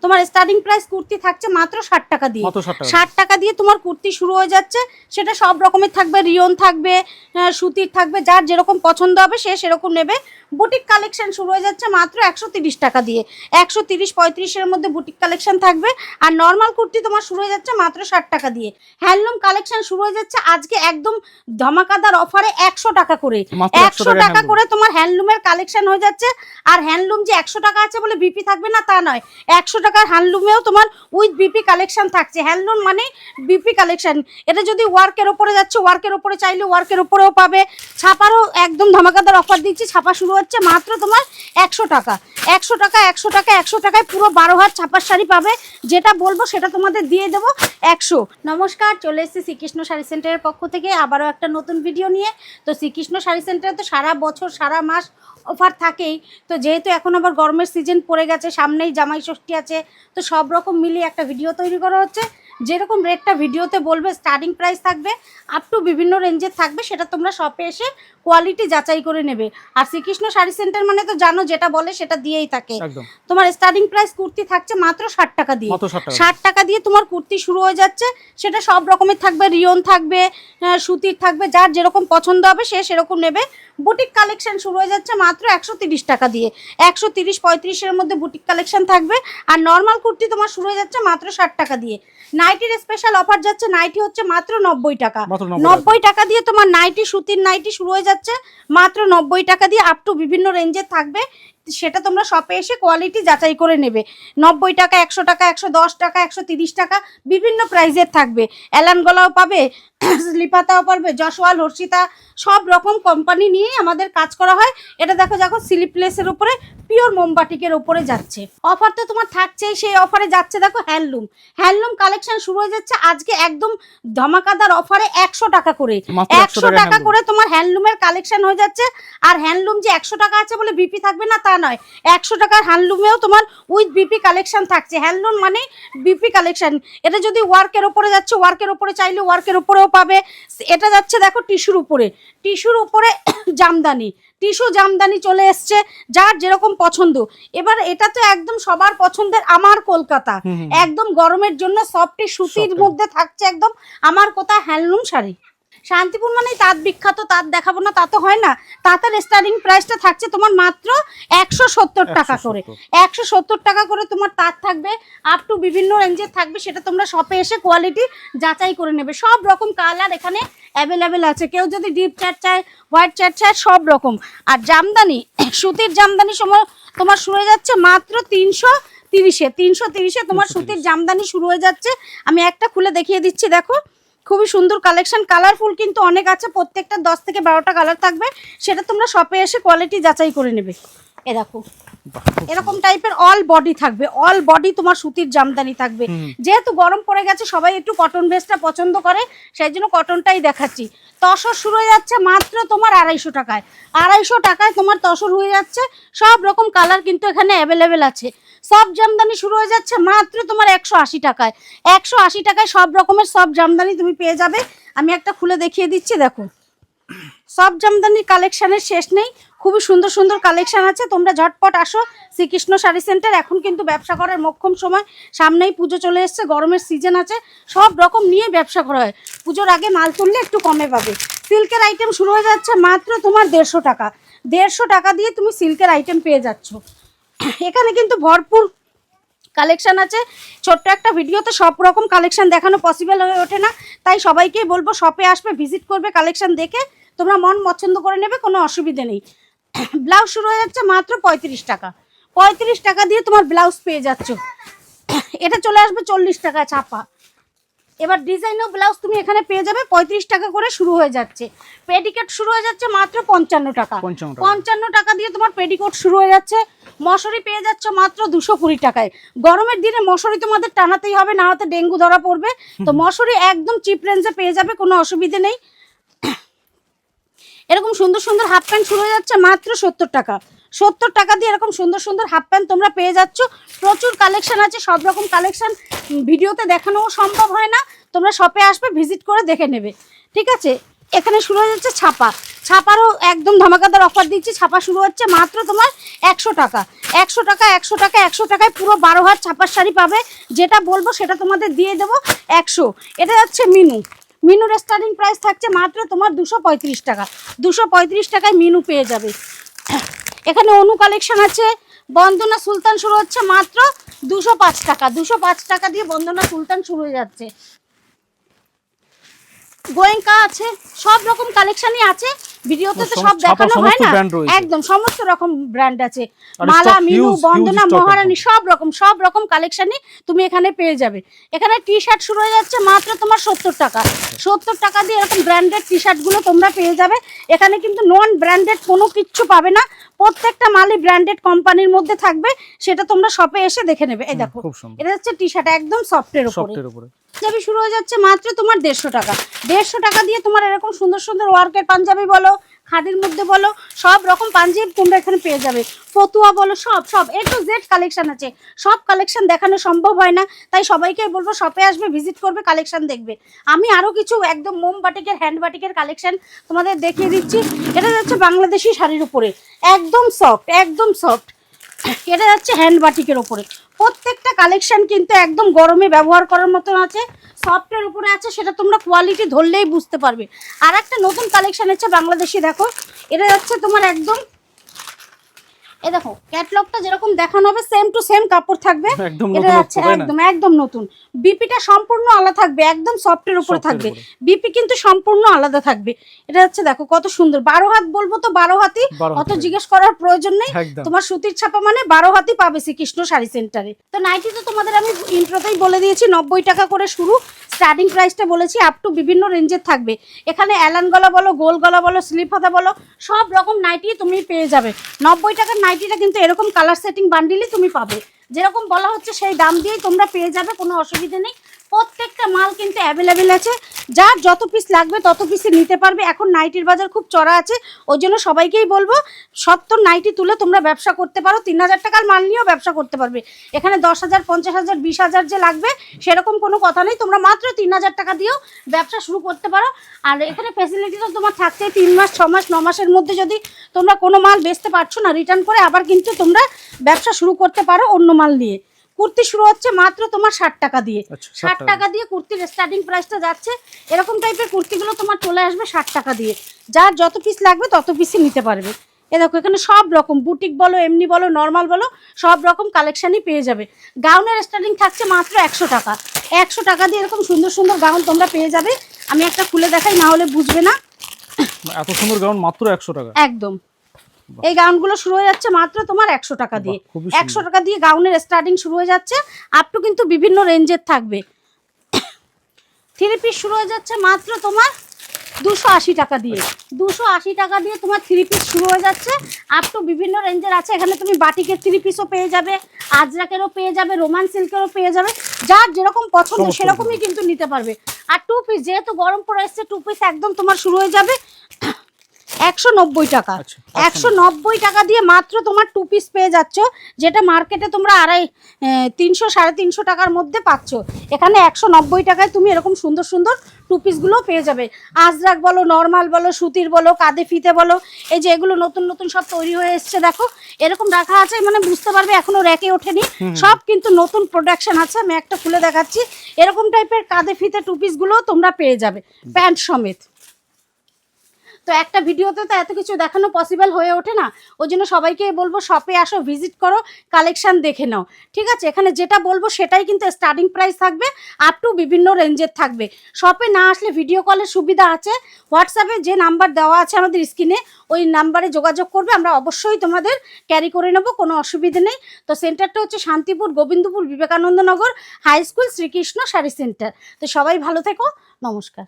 তোমার starting price kurti থাকছে মাত্র 60 টাকা দিয়ে। 60 টাকা দিয়ে তোমার কুর্তি শুরু হয়ে যাচ্ছে। সেটা সব রকমের থাকবে, রিয়ন থাকবে, সুতির থাকবে, যার যেরকম পছন্দ হবে সে সেরকম নেবে। বুটিক কালেকশন শুরু হয়ে যাচ্ছে মাত্র 130 টাকা দিয়ে। 130-35 মধ্যে বুটিক কালেকশন থাকবে। আর নর্মাল কুর্তি তোমার শুরু হয়ে যাচ্ছে মাত্র 60 টাকা দিয়ে। হ্যান্ডলুম কালেকশন শুরু হয়ে যাচ্ছে আজকে একদম ধামাকাদার অফারে 100 টাকা করে। 100 টাকা করে তোমার হ্যান্ডলুমের কালেকশন হয়ে যাচ্ছে। আর হ্যান্ডলুম যে 100 টাকা আছে বলে বিপি থাকবে না তা নয়, 100 টাকার হ্যান্ডলুমেও তোমার উইথ বিপি কালেকশন থাকছে। হ্যান্ডলুম মানে বিপি কালেকশন। এটা যদি ওয়ার্কের ওপরে যাচ্ছে, ওয়ার্কের ওপরে চাইলে ওয়ার্কের ওপরেও পাবে। ছাপারও একদম ধামাকাদার অফার দিচ্ছি। ছাপা শুরু হচ্ছে মাত্র তোমার 100 টাকা। 100 টাকা 100 টাকা 100 টাকায় পুরো 12 হাত ছাপার শাড়ি পাবে। যেটা বলবো সেটা তোমাদের দিয়ে দেবো 100। নমস্কার, চলে এসেছি শ্রীকৃষ্ণ শাড়ি সেন্টারের পক্ষ থেকে আবারও একটা নতুন ভিডিও নিয়ে। তো শ্রীকৃষ্ণ শাড়ি সেন্টারে তো সারা বছর সারা মাস অফার থাকেই। তো যেহেতু এখন আবার গরমের সিজন পড়ে গেছে, সামনেই জামাই ষষ্ঠী আছে, তো সব রকম মিলিয়ে একটা ভিডিও তৈরি করা হচ্ছে। যেরকম রেটটা ভিডিওতে বলবে, স্টার্টিং প্রাইস থাকবে আপ টু বিভিন্ন রেঞ্জের থাকবে। সেটা তোমরা শপে এসে কোয়ালিটি যাচাই করে নেবে। আর শ্রীকৃষ্ণ শাড়ি সেন্টার মানে তো জানো, যেটা বলে সেটা দিয়েই থাকে। তোমার স্টার্টিং প্রাইস কুর্তি থাকছে মাত্র 60 টাকা দিয়ে। 60 টাকা দিয়ে তোমার কুর্তি শুরু হয়ে যাচ্ছে। সেটা সব রকমের থাকবে, রিয়ন থাকবে, সুতির থাকবে, যার যেরকম পছন্দ হবে সে সেরকম নেবে। বুটিক কালেকশন শুরু হয়ে যাচ্ছে মাত্র 130 টাকা দিয়ে। 130-35 মধ্যে বুটিক কালেকশন থাকবে। আর নর্মাল কুর্তি তোমার শুরু হয়ে যাচ্ছে মাত্র 60 টাকা দিয়ে। নাইটির স্পেশাল অফার যাচ্ছে, নাইটি হচ্ছে মাত্র 90 টাকা। 90 টাকা দিয়ে তোমার নাইটি, সুতির নাইটি শুরু হয়ে যাচ্ছে মাত্র 90 টাকা দিয়ে। আপ টু বিভিন্ন রেঞ্জের থাকবে। সেটা তোমরা শপে এসে কোয়ালিটি যাচাই করে নেবে। 90 টাকা, 100 টাকা, 110 টাকা, 130 টাকা বিভিন্ন প্রাইজের থাকবে। অ্যালান গলাও পাবে, স্লিপাতাও পাবে, জশওয়াল, হর্ষিতা, সব রকম কোম্পানি নিয়েই আমাদের কাজ করা হয়। এটা দেখো দেখো স্লিপলেসের উপরে পিওর মোমবাটিকের উপরে যাচ্ছে। অফার তো তোমার থাকছেই, সেই অফারে যাচ্ছে দেখো হ্যান্ডলুম। হ্যান্ডলুম কালেকশন শুরু হয়ে যাচ্ছে আজকে একদম ধামাকাদার অফারে 100 টাকা করে। 100 টাকা করে তোমার হ্যান্ডলুমের কালেকশন হয়ে যাচ্ছে। আর হ্যান্ডলুম যে 100 টাকা আছে বলে বিপি থাকবে না তা নয়, 100 টাকার হ্যান্ডলুমেও তোমার উইথ বিপি কালেকশন থাকছে। হ্যান্ডলুম মানে বিপি কালেকশন। এটা যদি ওয়ার্কের ওপরে যাচ্ছে, ওয়ার্কের ওপরে চাইলে ওয়ার্কের ওপরেও পাবে। এটা যাচ্ছে দেখো টিস্যুর উপরে, টিস্যুর উপরে জামদানি, টিস্যু জামদানি চলে এসছে, যার যেরকম পছন্দ। এবার এটা তো একদম সবার পছন্দের আমার কলকাতা, একদম গরমের জন্য সফটি সুতির মধ্যে থাকছে একদম আমার কোথা হ্যান্ডলুম শাড়ি। শান্তিপুর মানেই তাঁত বিখ্যাত, তাঁত দেখাবো না তা তো হয় না। তাঁতের স্টার্টিং প্রাইসটা থাকছে তোমার মাত্র 170 টাকা করে। 170 টাকা করে তোমার তাঁত থাকবে। আপ টু বিভিন্ন রেঞ্জের থাকবে। সেটা তোমরা শপে এসে কোয়ালিটি যাচাই করে নেবে। সব রকম কালার এখানে অ্যাভেলেবেল আছে। কেউ যদি ডিপ চ্যাট চায়, হোয়াইট চ্যাট চায়, সব রকম। আর জামদানি, সুতির জামদানি সময় তোমার শুরু হয়ে যাচ্ছে মাত্র 330-এ তোমার সুতির জামদানি শুরু হয়ে যাচ্ছে। আমি একটা খুলে দেখিয়ে দিচ্ছি, দেখো খুবই সুন্দর কালেকশন। কালারফুল কিন্তু অনেক আছে, প্রত্যেকটা 10 থেকে 12টা কালার থাকবে। সেটা তোমরা শপে এসে কোয়ালিটি যাচাই করে নেবে। এ দেখো এরকম টাইপের অল বডি থাকবে, অল বডি তোমার সুতির জামদানি থাকবে। যেহেতু গরম পড়ে গেছে, সবাই একটু কটন ভেস্টটা পছন্দ করে, সেই জন্য কটনটাই দেখাচ্ছি। তসর শুরু হয়ে যাচ্ছে মাত্র তোমার 250 টাকায়। 250 টাকায় তোমার তসর হয়ে যাচ্ছে। সব রকম কালার কিন্তু এখানে অ্যাভেলেবেল আছে। সব জামদানি শুরু হয়ে যাচ্ছে মাত্র তোমার 180 টাকায়। 180 টাকায় সব রকমের সব জামদানি তুমি পেয়ে যাবে। আমি একটা খুলে দেখিয়ে দিচ্ছি, দেখো সব জামদানির কালেকশানের শেষ নেই। খুবই সুন্দর সুন্দর কালেকশান আছে। তোমরা ঝটপট আসো শ্রীকৃষ্ণ শাড়ি সেন্টার। এখন কিন্তু ব্যবসা করার মোক্ষম সময়, সামনেই পুজো চলে এসছে, গরমের সিজন আছে, সব রকম নিয়ে ব্যবসা করা হয়। পুজোর আগে মাল তুললে একটু কমে পাবে। সিল্কের আইটেম শুরু হয়ে যাচ্ছে মাত্র তোমার 150 টাকা। 150 টাকা দিয়ে তুমি সিল্কের আইটেম পেয়ে যাচ্ছ। এখানে কিন্তু ভরপুর কালেকশান আছে। ছোট্ট একটা ভিডিওতে সব রকম কালেকশান দেখানো পসিবল হয়ে ওঠে না, তাই সবাইকেই বলবো শপে আসবে, ভিজিট করবে, কালেকশান দেখে তোমরা মন পছন্দ করে নেবে, কোনো অসুবিধে নেই। ব্লাউজ শুরু হয়ে যাচ্ছে মাত্র 35 টাকা। 35 টাকা দিয়ে তোমার ব্লাউজ পেয়ে যাচ্ছ। এটা চলে আসবে 40 টাকা ছাপা। এবার ডিজাইনও ব্লাউজ তুমি এখানে পেয়ে যাবে। 35 টাকা করে শুরু হয়ে যাচ্ছে। পেডিকোট শুরু হয়ে যাচ্ছে মাত্র 55 টাকা। 55 টাকা দিয়ে তোমার পেডিকোট শুরু হয়ে যাচ্ছে। মশারি পেয়ে যাচ্ছ মাত্র 220 টাকায়। গরমের দিনে মশারি তোমাদের টানাতেই হবে, না হতে ডেঙ্গু ধরা পড়বে। তো মশারি একদম চিপ রেঞ্জে পেয়ে যাবে, কোনো অসুবিধে নেই। এরকম সুন্দর সুন্দর হাফ প্যান্ট শুরু হয়ে যাচ্ছে মাত্র 70 টাকা। 70 টাকা দিয়ে এরকম সুন্দর সুন্দর হাফ প্যান্ট তোমরা পেয়ে যাচ্ছ। প্রচুর কালেকশন আছে, সব রকম কালেকশন ভিডিওতে দেখানোও সম্ভব হয় না। তোমরা শপে আসবে, ভিজিট করে দেখে নেবে, ঠিক আছে। এখানে শুরু হয়ে যাচ্ছে ছাপা, ছাপারও একদম ধামাকাদার অফার দিচ্ছি। ছাপা শুরু হচ্ছে মাত্র তোমার 100 টাকা, 100 টাকা, 100 টাকা, 100 টাকায় পুরো 12 হাত ছাপার শাড়ি পাবে। যেটা বলবো সেটা তোমাদের দিয়ে দেবো 100। এটা যাচ্ছে মিনু, মিনুর স্টার্টিং প্রাইস থাকছে মাত্র তোমার 235 টাকা, 235 টাকায় মিনু পেয়ে যাবে। এখানে অনু কালেকশন আছে, বন্দনা সুলতান শুরু হচ্ছে মাত্র 205 টাকা, 205 টাকা দিয়ে বন্দনা সুলতান শুরু হয়ে যাচ্ছে। গোয়েঙ্কা আছে, সব রকম কালেকশনই আছে, ভিডিওতে তো সব দেখানো হয় না, একদম সমস্ত রকম ব্র্যান্ড আছে, মালা, মিনু, বন্দনা, মহারানী, সব রকম কালেকশনই তুমি এখানে পেয়ে যাবে। এখানে টি শার্ট শুরু হয়ে যাচ্ছে মাত্র তোমার 70 টাকা, 70 টাকা দিয়ে এরকম ব্র্যান্ডেড টি শার্টগুলো তোমরা পেয়ে যাবে। এখানে কিন্তু নন ব্র্যান্ডেড কোনো কিচ্ছু পাবে না, প্রত্যেকটা মালই ব্র্যান্ডেড কোম্পানির মধ্যে থাকবে, সেটা তোমরা শপে এসে দেখে নেবে। এই দেখো এটা হচ্ছে টি শার্ট একদম সফটের উপরে, পাঞ্জাবি শুরু হয়ে যাচ্ছে মাত্র তোমার 150 টাকা, 150 টাকা দিয়ে তোমার এরকম সুন্দর সুন্দর ওয়ার্কের পাঞ্জাবি বলো, খাদির মধ্যে বলো, সব রকম পাঞ্জাবি তোমরা এখানে পেয়ে যাবে। ফতুয়া বলো, সব A to Z কালেকশন আছে, সব কালেকশন দেখানো সম্ভব হয় না, তাই সবাইকে বলবো শপে আসবে, ভিজিট করবে, কালেকশন দেখবে। আমি আরো কিছু একদম মোম বাটিকের, হ্যান্ড বাটিকের কালেকশন তোমাদের দেখিয়ে দিচ্ছি। এটা যাচ্ছে বাংলাদেশি শাড়ির উপরে, একদম সফট, এটা যাচ্ছে হ্যান্ড বাটিকের উপরে। প্রত্যেকটা কালেকশন কিন্তু একদম গরমে ব্যবহার করার মতন আছে, সফটের উপরে আছে, সেটা তোমরা কোয়ালিটি ধরলেই বুঝতে পারবে। আর একটা নতুন কালেকশন আছে বাংলাদেশি, দেখো এটা যাচ্ছে তোমার একদম, এই দেখো ক্যাটলগটা যেরকম দেখানো হবে সেম টু সেম কাপড় থাকবে। এটা যাচ্ছে একদম নতুন, বিপিটা সম্পূর্ণ আলাদা থাকবে, একদম সফটের উপরে থাকবে, বিপি কিন্তু সম্পূর্ণ আলাদা থাকবে। এটা হচ্ছে দেখো কত সুন্দর, 12 হাত বলবো তো 12 হাতই, অত জিজ্ঞেস করার প্রয়োজন নেই। তোমার সুতির ছাপা মানে 12 হাতই পাবে শ্রীকৃষ্ণ শাড়ি সেন্টারে। তো নাইটি তো তোমাদের আমি ইন্ট্রোতেই বলে দিয়েছি 90 টাকা করে শুরু, স্টার্টিং প্রাইসটা বলেছি, আপ টু বিভিন্ন রেঞ্জের থাকবে। এখানে অ্যালান গলা বলো, গোল গলা বলো, স্লিপ হাতা বলো, সব রকম নাইটি তুমি পেয়ে যাবে। 90 টাকার নাইটিটা কিন্তু এরকম কালার সেটিং বান্ডিলই তুমি পাবে, যেরকম বলা হচ্ছে সেই দাম দিয়েই তোমরা পেয়ে যাবে, কোনো অসুবিধা নেই। প্রত্যেকটা মাল কিন্তু অ্যাভেলেবেল আছে, যার যত পিস লাগবে তত পিসে নিতে পারবে। এখন নাইটির বাজার খুব চড়া আছে, ওই জন্য সবাইকেই বলবো 70 নাইটি তুলে তোমরা ব্যবসা করতে পারো, 3000 টাকার মাল নিয়েও ব্যবসা করতে পারবে। এখানে 10,000, 50,000, 20,000 যে লাগবে সেরকম কোনো কথা নেই, তোমরা মাত্র 3000 টাকা দিয়েও ব্যবসা শুরু করতে পারো। আর এখানে ফ্যাসিলিটি তো তোমার থাকছে 3 মাস, 6 মাস, 9 মাসের মধ্যে যদি তোমরা কোনো মাল বেচতে পারছো না, রিটার্ন করে আবার কিন্তু তোমরা ব্যবসা শুরু করতে পারো অন্য মাল নিয়ে। কুর্তি শুরু হচ্ছে মাত্র তোমার 60 টাকা দিয়ে, 60 টাকা দিয়ে কুর্তির স্টার্টিং প্রাইসটা যাচ্ছে। এরকম টাইপের কুর্তিগুলো তোমার চলে আসবে 60 টাকা দিয়ে, যার যত পিস লাগবে তত পিসই নিতে পারবে। এ দেখো এখানে সব রকম বুটিক বলো, এমনি বলো, নর্মাল বলো, সব রকম কালেকশনই পেয়ে যাবে। গাউনের স্টার্টিং থাকছে মাত্র 100 টাকা, 100 টাকা দিয়ে এরকম সুন্দর সুন্দর গাউন তোমরা পেয়ে যাবে। আমি একটা খুলে দেখাই, না হলে বুঝবে না। এত সুন্দর গাউন মাত্র 100 টাকা, একদম। এই গাউনগুলো শুরু হয়ে যাচ্ছে মাত্র তোমার 100 টাকা দিয়ে, 100 টাকা দিয়ে গাউনের স্টার্টিং শুরু হয়ে যাচ্ছে, আপ টু কিন্তু বিভিন্ন রেঞ্জের থাকবে। 3 পিস শুরু হয়ে যাচ্ছে মাত্র তোমার 280 টাকা দিয়ে, 280 টাকা দিয়ে তোমার 3 পিস শুরু হয়ে যাচ্ছে, আপ টু বিভিন্ন রেঞ্জের আছে। এখানে তুমি বাটিকের 3 পিসও পেয়ে যাবে, আজরাকেরও পেয়ে যাবে, রোমান সিল্কেরও পেয়ে যাবে, যার যেরকম পছন্দ সেরকমই কিন্তু নিতে পারবে। আর 2 পিস, যেহেতু গরম পড়ে এসছে, 2 পিস একদম তোমার শুরু হয়ে যাবে 190 টাকা, 190 টাকা দিয়ে মাত্র তোমার 2 পিস পেয়ে যাচ্ছ, যেটা মার্কেটে তোমরা 300, 350 টাকার মধ্যে পাচ্ছ। এখানে 190 টাকায় তুমি এরকম সুন্দর সুন্দর 2 পিসগুলো পেয়ে যাবে। আজরাক বলো, নর্মাল বলো, সুতির বলো, কাঁধে ফিতে বলো, এই যে এগুলো নতুন নতুন সব তৈরি হয়ে এসছে, দেখো এরকম রাখা আছে, মানে বুঝতে পারবে এখনো র্যাকে ওঠেনি, সব কিন্তু নতুন প্রোডাকশন আছে। আমি একটা খুলে দেখাচ্ছি, এরকম টাইপের কাঁধে ফিতে 2 পিসগুলো তোমরা পেয়ে যাবে প্যান্ট সমেত। তো একটা ভিডিওতে তো এত কিছু দেখানো পসিবল হয়ে ওঠে না, ওই জন্য সবাইকে বলবো শপে আসো, ভিজিট করো, কালেকশন দেখে নাও, ঠিক আছে? এখানে যেটা বলবো সেটাই কিন্তু স্টার্টিং প্রাইস থাকবে, আপ টু বিভিন্ন রেঞ্জের থাকবে। শপে না আসলে ভিডিও কলের সুবিধা আছে, হোয়াটসঅ্যাপে যে নাম্বার দেওয়া আছে আমাদের স্ক্রিনে, ওই নাম্বারে যোগাযোগ করবে, আমরা অবশ্যই তোমাদের ক্যারি করে নেবো, কোনো অসুবিধা নেই। তো সেন্টারটা হচ্ছে Shantipur, Gobindapur, Vivekananda Nagar, high school, Shrikrishna sari centre. তো সবাই ভালো থেকো, নমস্কার।